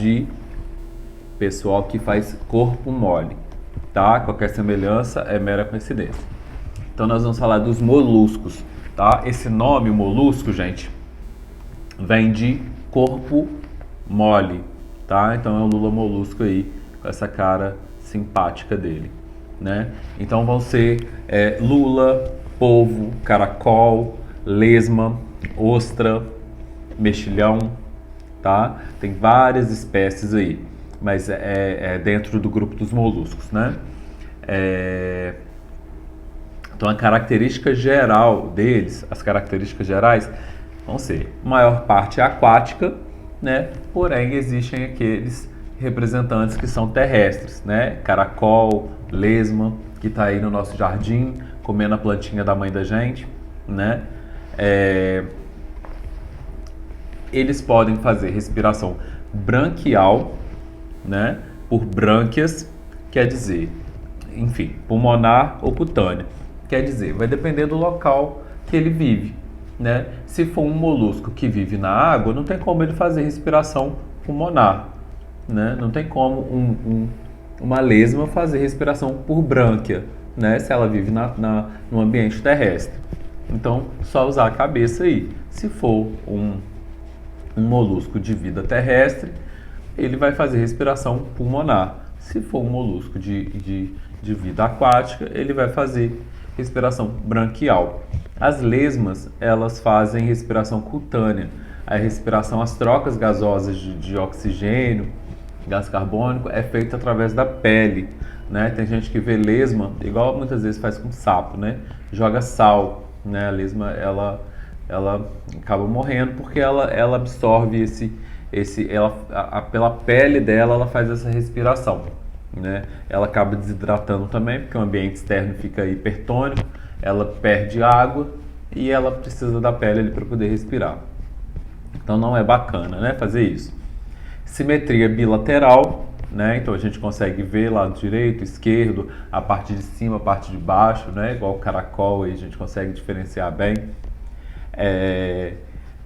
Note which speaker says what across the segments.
Speaker 1: de pessoal que faz corpo mole, tá? Qualquer semelhança é mera coincidência. Então nós vamos falar dos moluscos, tá? Esse nome, molusco, gente, vem de corpo mole, tá? Então é o Lula molusco aí, com essa cara simpática dele, né? Então vão ser lula, polvo, caracol, lesma, ostra, mexilhão, tá? Tem várias espécies aí, mas é dentro do grupo dos moluscos, né? Então a característica geral deles, as características gerais vão ser, maior parte é aquática, né? Porém existem aqueles representantes que são terrestres, né? Caracol, lesma, que está aí no nosso jardim, comendo a plantinha da mãe da gente, né? Eles podem fazer respiração branquial, né? Por brânquias, quer dizer, enfim, pulmonar ou cutânea. Quer dizer, vai depender do local que ele vive, né? Se for um molusco que vive na água, não tem como ele fazer respiração pulmonar, né? Não tem como uma lesma fazer respiração por brânquia, né? Se ela vive no ambiente terrestre. Então, só usar a cabeça aí. Se for um molusco de vida terrestre, ele vai fazer respiração pulmonar. Se for um molusco de vida aquática, ele vai fazer respiração branquial. As lesmas, elas fazem respiração cutânea. A respiração, as trocas gasosas de oxigênio, gás carbônico, é feita através da pele, né? Tem gente que vê lesma, igual muitas vezes faz com sapo, né? Joga sal, né? A lesma, ela acaba morrendo porque ela absorve pela pele dela, ela faz essa respiração, né? Ela acaba desidratando também, porque o ambiente externo fica hipertônico, ela perde água e ela precisa da pele para poder respirar. Então não é bacana, né, fazer isso. Simetria bilateral, né? Então a gente consegue ver lado direito, esquerdo, a parte de cima, a parte de baixo, né? Igual o caracol, aí a gente consegue diferenciar bem.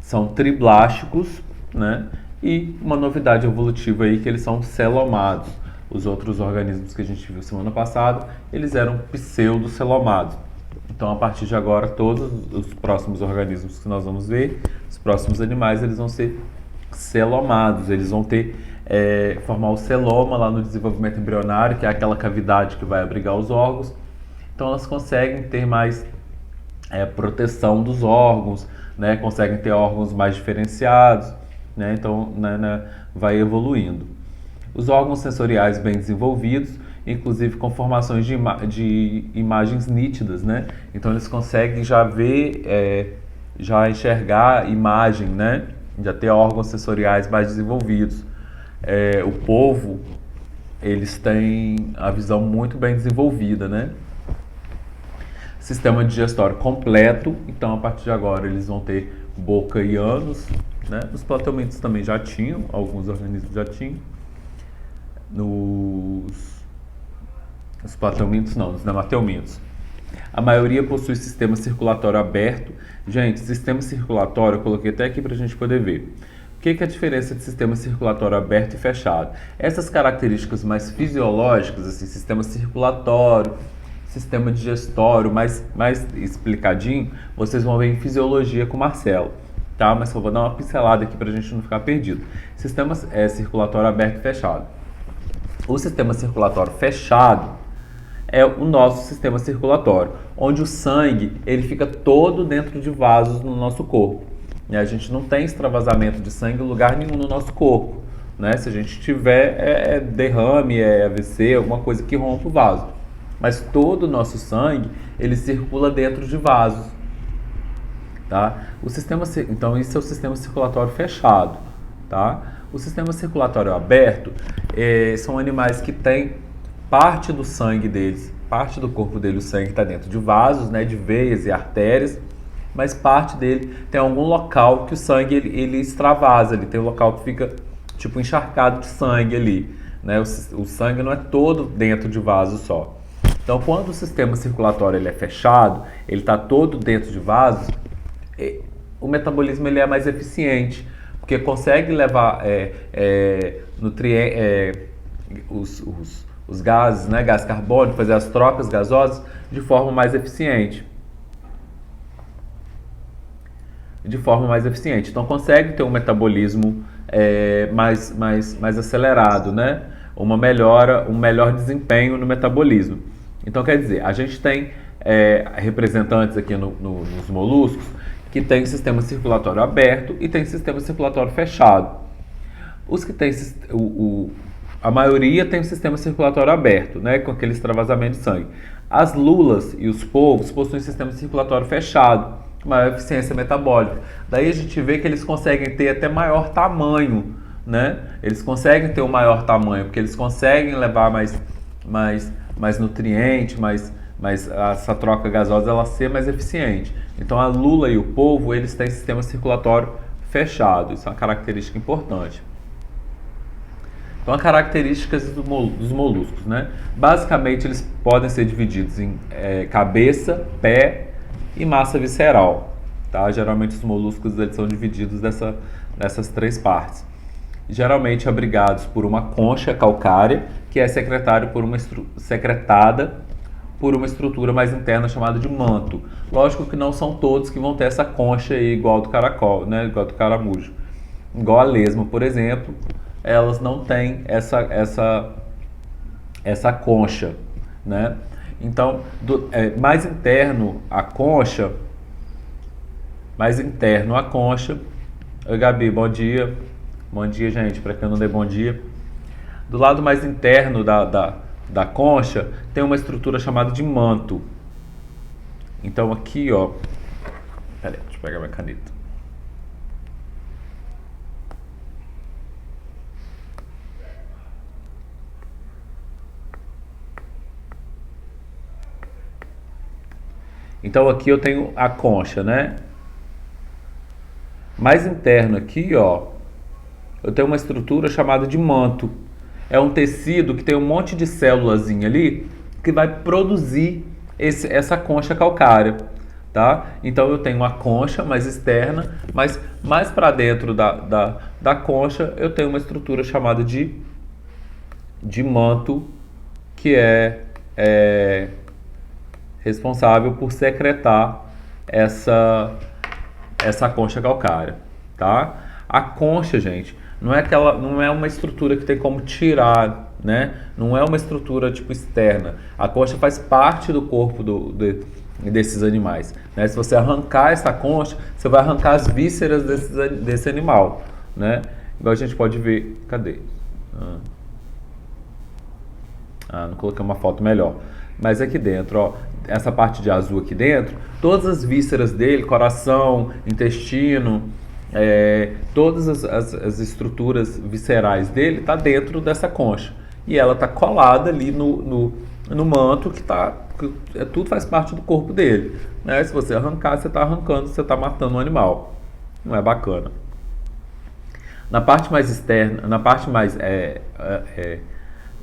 Speaker 1: São triblásticos, né? E uma novidade evolutiva aí que eles são celomados. Os outros organismos que a gente viu semana passada, eles eram pseudocelomados. Então, a partir de agora, todos os próximos organismos que nós vamos ver, os próximos animais, eles vão ser celomados. Eles vão ter, formar o celoma lá no desenvolvimento embrionário, que é aquela cavidade que vai abrigar os órgãos. Então, elas conseguem ter mais proteção dos órgãos, né? Conseguem ter órgãos mais diferenciados, né? Então, vai evoluindo. Os órgãos sensoriais bem desenvolvidos, inclusive com formações de imagens nítidas, né? Então eles conseguem já ver, já enxergar imagem, né? Já ter órgãos sensoriais mais desenvolvidos. O polvo, eles têm a visão muito bem desenvolvida, né? Sistema digestório completo, então a partir de agora eles vão ter boca e ânus, né? Os plateumintos também já tinham, alguns organismos já tinham. Os plateumintos não, os nemateumintos. A maioria possui sistema circulatório aberto. Gente, sistema circulatório, eu coloquei até aqui para a gente poder ver. O que é a diferença de sistema circulatório aberto e fechado? Essas características mais fisiológicas, assim, sistema circulatório, sistema digestório, mais explicadinho, vocês vão ver em fisiologia com o Marcelo, tá? Mas só vou dar uma pincelada aqui para a gente não ficar perdido. Sistema circulatório aberto e fechado. O sistema circulatório fechado é o nosso sistema circulatório, onde o sangue ele fica todo dentro de vasos no nosso corpo. E a gente não tem extravasamento de sangue em lugar nenhum no nosso corpo, né? Se a gente tiver derrame, AVC, alguma coisa que rompa o vaso. Mas todo o nosso sangue ele circula dentro de vasos, tá? Então isso é o sistema circulatório fechado, tá? O sistema circulatório aberto são animais que têm parte do sangue deles, parte do corpo dele, o sangue está dentro de vasos, né, de veias e artérias, mas parte dele tem algum local que o sangue ele extravasa, ele tem um local que fica tipo encharcado de sangue ali, né? O sangue não é todo dentro de vaso só. Então, quando o sistema circulatório ele é fechado, ele está todo dentro de vasos, o metabolismo ele é mais eficiente, porque consegue levar os gases, né, gás carbônico, fazer as trocas gasosas de forma mais eficiente. Então consegue ter um metabolismo mais acelerado, né? Um melhor desempenho no metabolismo. Então quer dizer, a gente tem representantes aqui nos moluscos que tem sistema circulatório aberto e tem sistema circulatório fechado. Os que têm a maioria tem um sistema circulatório aberto, né, com aquele extravasamento de sangue. As lulas e os polvos possuem sistema circulatório fechado, maior eficiência metabólica. Daí a gente vê que eles conseguem ter até maior tamanho, né? Eles conseguem ter um maior tamanho, porque eles conseguem levar mais nutrientes, essa troca gasosa ela ser mais eficiente. Então a lula e o polvo, eles têm sistema circulatório fechado. Isso é uma característica importante. Então, as características dos moluscos, né? Basicamente, eles podem ser divididos em cabeça, pé e massa visceral, tá? Geralmente, os moluscos eles são divididos nessas três partes. Geralmente, abrigados por uma concha calcária, que é secretada por uma estrutura mais interna chamada de manto. Lógico que não são todos que vão ter essa concha aí, igual do caracol, né? Igual do caramujo. Igual a lesma, por exemplo, elas não têm essa concha, né? Então, mais interno a concha. Oi, Gabi, bom dia. Bom dia, gente, para quem não dei bom dia. Do lado mais interno da concha tem uma estrutura chamada de manto. Então aqui, ó, peraí, deixa eu pegar minha caneta. Então aqui eu tenho a concha, né? Mais interno aqui, ó, eu tenho uma estrutura chamada de manto. É um tecido que tem um monte de célulazinha ali que vai produzir essa concha calcária, tá? Então eu tenho uma concha mais externa, mas mais para dentro da concha eu tenho uma estrutura chamada de manto, que é responsável por secretar essa concha calcária, tá? A concha, gente, não é uma estrutura que tem como tirar, né? Não é uma estrutura tipo externa. A concha faz parte do corpo desses animais, né? Se você arrancar essa concha, você vai arrancar as vísceras desse animal, né? Igual a gente pode ver, cadê? Não coloquei uma foto melhor. Mas aqui dentro, ó, essa parte de azul aqui dentro, todas as vísceras dele, coração, intestino, todas as estruturas viscerais dele tá dentro dessa concha. E ela tá colada ali no manto tudo faz parte do corpo dele, né? Se você arrancar, você tá arrancando, você tá matando um animal. Não é bacana. Na parte mais externa, na parte mais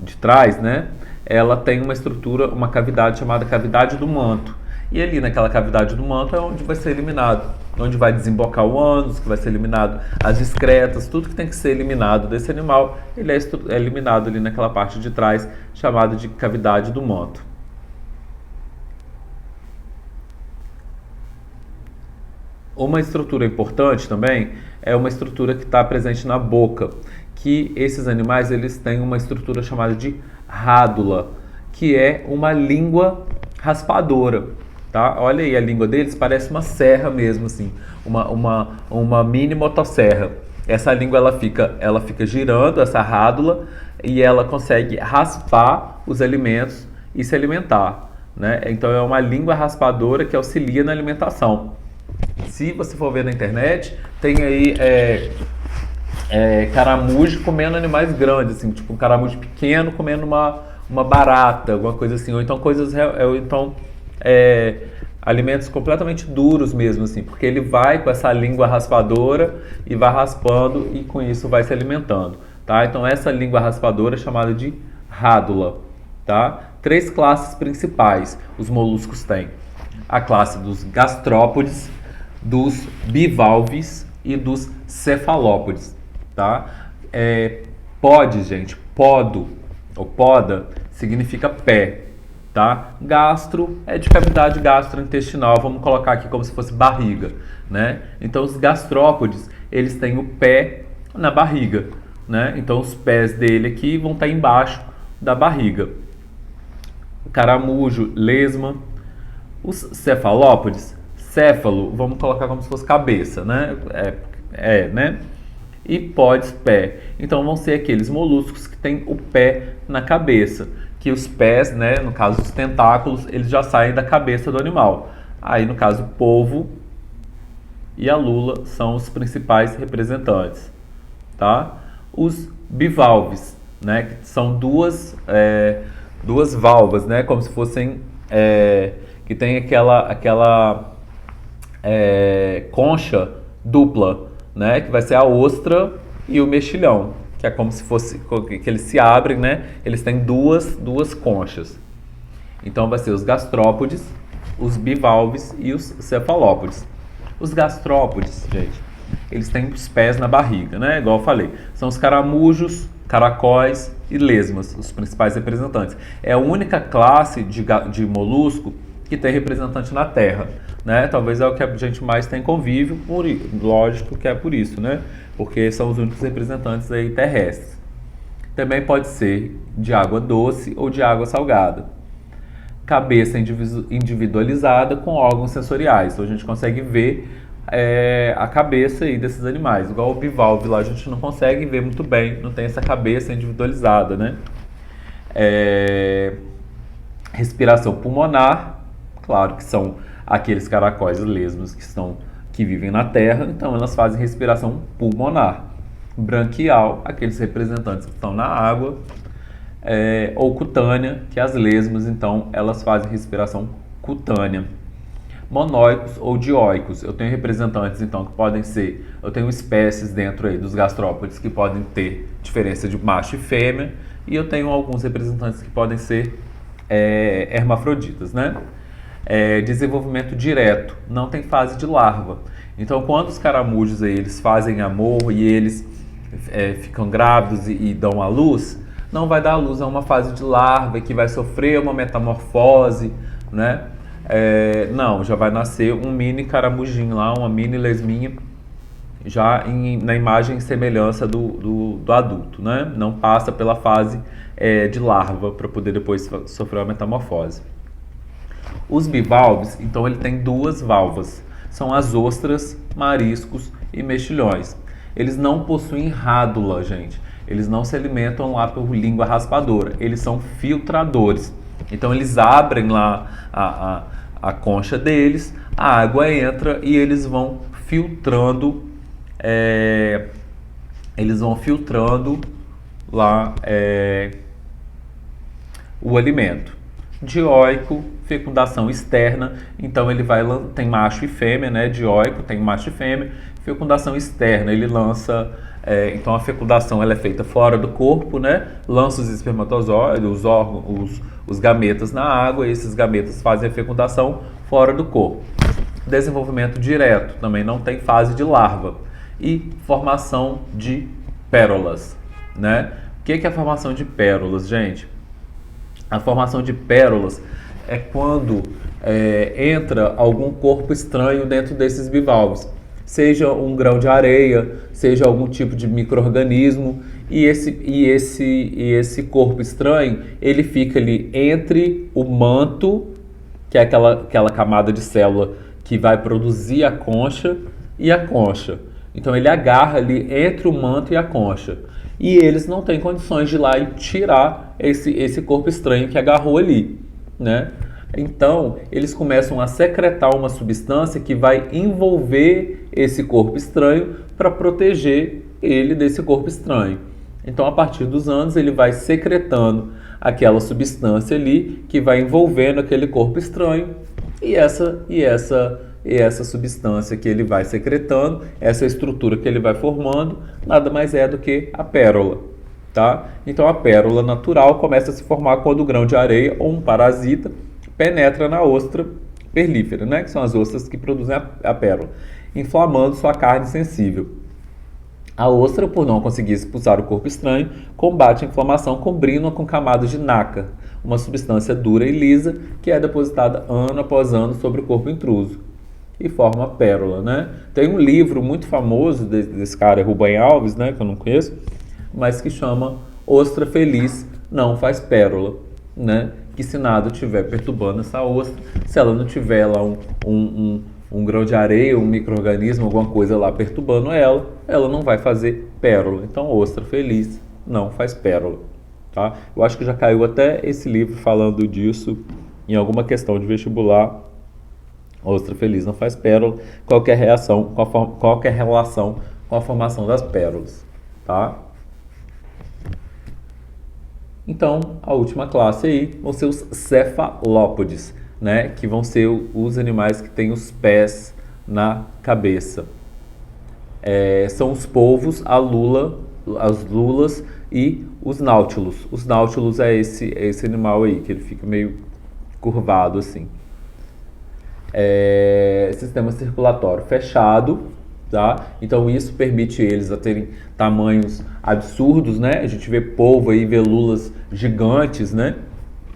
Speaker 1: de trás, né? Ela tem uma estrutura, uma cavidade chamada cavidade do manto. E ali naquela cavidade do manto é onde vai ser eliminado, onde vai desembocar o ânus, que vai ser eliminado as excretas, tudo que tem que ser eliminado desse animal, ele é eliminado ali naquela parte de trás, chamada de cavidade do manto. Uma estrutura importante também é uma estrutura que está presente na boca, que esses animais eles têm uma estrutura chamada de rádula, que é uma língua raspadora, tá? Olha aí, a língua deles parece uma serra mesmo, assim, uma mini motosserra. Essa língua ela fica girando, essa rádula, e ela consegue raspar os alimentos e se alimentar, né? Então é uma língua raspadora que auxilia na alimentação. Se você for ver na internet, tem aí caramujo comendo animais grandes, assim, tipo um caramujo pequeno comendo uma barata, alguma coisa assim, ou então alimentos completamente duros mesmo, assim, porque ele vai com essa língua raspadora e vai raspando e com isso vai se alimentando, tá? Então essa língua raspadora é chamada de rádula, tá? 3 classes principais os moluscos têm: a classe dos gastrópodes, dos bivalves e dos cefalópodes, tá? Pode, gente, podo ou poda significa pé, tá? Gastro é de cavidade gastrointestinal, vamos colocar aqui como se fosse barriga, né? Então os gastrópodes, eles têm o pé na barriga, né? Então os pés dele aqui vão estar embaixo da barriga. Caramujo, lesma. Os cefalópodes, céfalo, vamos colocar como se fosse cabeça, né? Né? E podes, pé. Então vão ser aqueles moluscos que têm o pé na cabeça, que os pés, né, no caso os tentáculos, eles já saem da cabeça do animal. Aí no caso o polvo e a lula são os principais representantes, tá? Os bivalves, né, que são duas valvas, né, como se fossem que tem aquela concha dupla, né, que vai ser a ostra e o mexilhão, que é como se fosse que eles se abrem, né? Eles têm duas conchas. Então vai ser os gastrópodes, os bivalves e os cefalópodes. Os gastrópodes, gente, eles têm os pés na barriga, né? Igual eu falei, são os caramujos, caracóis e lesmas, os principais representantes. É a única classe de molusco que tem representante na Terra, né? Talvez é o que a gente mais tem convívio, lógico que é por isso, né? Porque são os únicos representantes aí terrestres. Também pode ser de água doce ou de água salgada. Cabeça individualizada com órgãos sensoriais. Então a gente consegue ver a cabeça aí desses animais. Igual o bivalve lá, a gente não consegue ver muito bem, não tem essa cabeça individualizada, né? Respiração pulmonar. Claro que são aqueles caracóis e lesmas que vivem na terra, então elas fazem respiração pulmonar. Branquial, aqueles representantes que estão na água, ou cutânea, que as lesmas, então, elas fazem respiração cutânea. Monóicos ou dioicos, eu tenho representantes, então, que podem ser, eu tenho espécies dentro aí dos gastrópodes que podem ter diferença de macho e fêmea, e eu tenho alguns representantes que podem ser hermafroditas, né? Desenvolvimento direto, não tem fase de larva. Então, quando os caramujos aí, eles fazem amor e eles ficam grávidos e dão à luz, não vai dar à luz a uma fase de larva que vai sofrer uma metamorfose, né? Não, já vai nascer um mini caramujinho lá, uma mini lesminha, já na imagem e semelhança do adulto, né? Não passa pela fase de larva para poder depois sofrer uma metamorfose. Os bivalves, então, ele tem duas valvas. São as ostras, mariscos e mexilhões. Eles não possuem rádula, gente. Eles não se alimentam lá por língua raspadora. Eles são filtradores. Então, eles abrem lá a concha deles, a água entra e eles vão filtrando lá o alimento. Dioico, fecundação externa, então ele tem macho e fêmea, né? Dioico tem macho e fêmea. Fecundação externa, ele lança, então a fecundação ela é feita fora do corpo, né? Lança os espermatozoides, os órgãos, os gametas na água, e esses gametas fazem a fecundação fora do corpo. Desenvolvimento direto, também não tem fase de larva. E formação de pérolas, né? O que é a formação de pérolas, gente? A formação de pérolas é quando entra algum corpo estranho dentro desses bivalves, seja um grão de areia, seja algum tipo de micro-organismo, e esse corpo estranho, ele fica ali entre o manto, que é aquela camada de célula que vai produzir a concha, e a concha. Então ele agarra ali entre o manto e a concha. E eles não têm condições de ir lá e tirar esse corpo estranho que agarrou ali, né? Então, eles começam a secretar uma substância que vai envolver esse corpo estranho para proteger ele desse corpo estranho. Então, a partir dos anos, ele vai secretando aquela substância ali que vai envolvendo aquele corpo estranho e essa substância que ele vai secretando, essa estrutura que ele vai formando, nada mais é do que a pérola, tá? Então a pérola natural começa a se formar quando o grão de areia ou um parasita penetra na ostra perlífera, né? Que são as ostras que produzem a pérola, inflamando sua carne sensível. A ostra, por não conseguir expulsar o corpo estranho, combate a inflamação cobrindo-a com camadas de nácar, uma substância dura e lisa que é depositada ano após ano sobre o corpo intruso e forma a pérola, né? Tem um livro muito famoso desse cara, Rubem Alves, né, que eu não conheço, mas que chama Ostra Feliz Não Faz Pérola, né? Que se nada estiver perturbando essa ostra, se ela não tiver lá um grão de areia, um micro-organismo, alguma coisa lá perturbando ela, ela não vai fazer pérola. Então, ostra feliz não faz pérola. Tá? Eu acho que já caiu até esse livro falando disso em alguma questão de vestibular. Ostra feliz não faz pérola. Qualquer relação com a formação das pérolas. Tá? Então, a última classe aí vão ser os cefalópodes, né? Que vão ser os animais que têm os pés na cabeça. São os polvos, as lulas e os náutilos. Os náutilos é esse animal aí, que ele fica meio curvado assim. Sistema circulatório fechado, tá? Então isso permite eles a terem tamanhos absurdos, né? A gente vê polvo aí, vê lulas gigantes, né?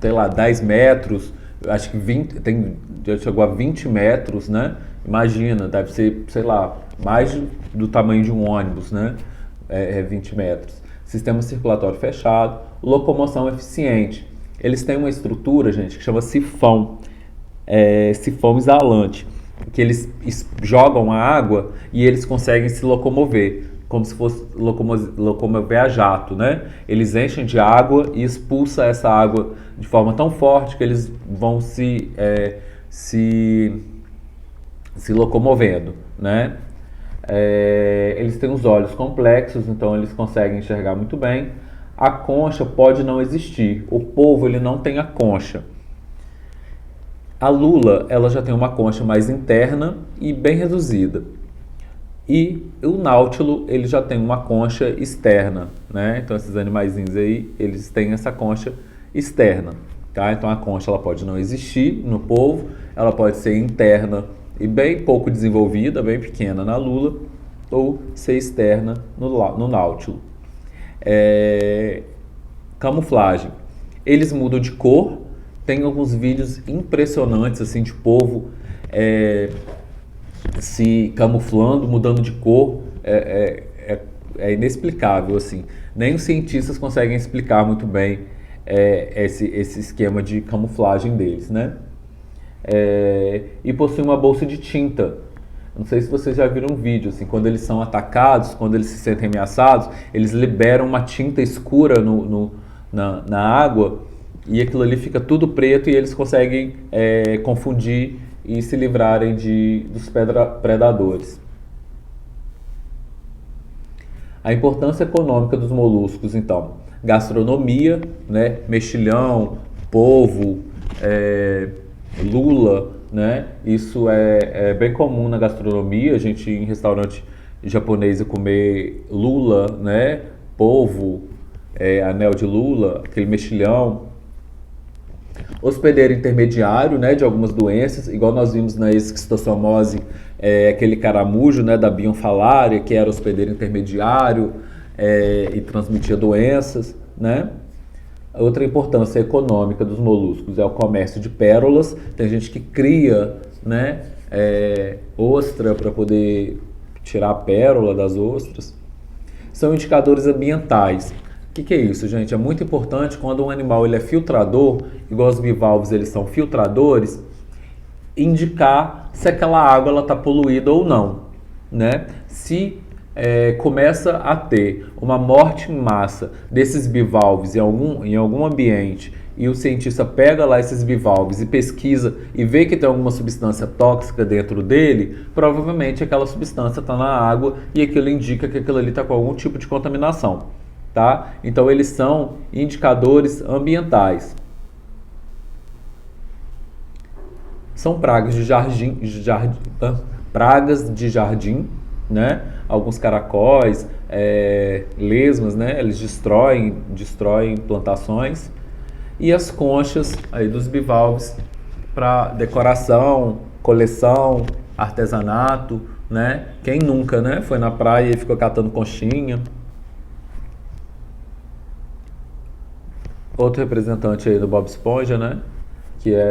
Speaker 1: Sei lá, 10 metros, acho que já chegou a 20 metros, né? Imagina, deve ser, sei lá, mais do tamanho de um ônibus, né? 20 metros. Sistema circulatório fechado, locomoção eficiente. Eles têm uma estrutura, gente, que chama sifão. Sifão exalante, que eles jogam a água e eles conseguem se locomover, como se fosse locomover a jato, né? Eles enchem de água e expulsam essa água de forma tão forte que eles vão se locomovendo, né? Eles têm os olhos complexos, então eles conseguem enxergar muito bem. A concha pode não existir. O polvo ele não tem a concha. A lula ela já tem uma concha mais interna e bem reduzida. E o náutilo ele já tem uma concha externa, né? Então esses animaizinhos aí eles têm essa concha externa, tá? Então a concha ela pode não existir no polvo, ela pode ser interna e bem pouco desenvolvida, bem pequena na lula, ou ser externa no náutilo. Camuflagem. Eles mudam de cor. Tem alguns vídeos impressionantes assim de polvo se camuflando, mudando de cor. É inexplicável assim. Nem os cientistas conseguem explicar muito bem esse esquema de camuflagem deles, né? E possui uma bolsa de tinta. Não sei se vocês já viram um vídeo, assim, quando eles são atacados, quando eles se sentem ameaçados, eles liberam uma tinta escura na água e aquilo ali fica tudo preto e eles conseguem confundir e se livrarem dos predadores. A importância econômica dos moluscos, então, gastronomia, né, mexilhão, polvo, lula, né? Isso é bem comum na gastronomia. A gente em restaurante japonês comer lula, né? Polvo, anel de lula, aquele mexilhão. Hospedeiro intermediário, né? De algumas doenças, igual nós vimos na esquistossomose, aquele caramujo, né? Da bionfalária, que era hospedeiro intermediário e transmitia doenças, né? Outra importância econômica dos moluscos é o comércio de pérolas. Tem gente que cria, né, ostra para poder tirar a pérola das ostras. São indicadores ambientais. O que é isso, gente? É muito importante quando um animal ele é filtrador, igual os bivalves eles são filtradores, indicar se aquela água está poluída ou não, né? Se começa a ter uma morte em massa desses bivalves em algum ambiente e o cientista pega lá esses bivalves e pesquisa e vê que tem alguma substância tóxica dentro dele, provavelmente aquela substância está na água e aquilo indica que aquilo ali está com algum tipo de contaminação, tá? Então eles são indicadores ambientais. São pragas de jardim, né? Alguns caracóis, lesmas, né? Eles destroem plantações. E as conchas aí dos bivalves para decoração, coleção, artesanato, né? Quem nunca, né? Foi na praia e ficou catando conchinha. Outro representante aí do Bob Esponja, né? Que é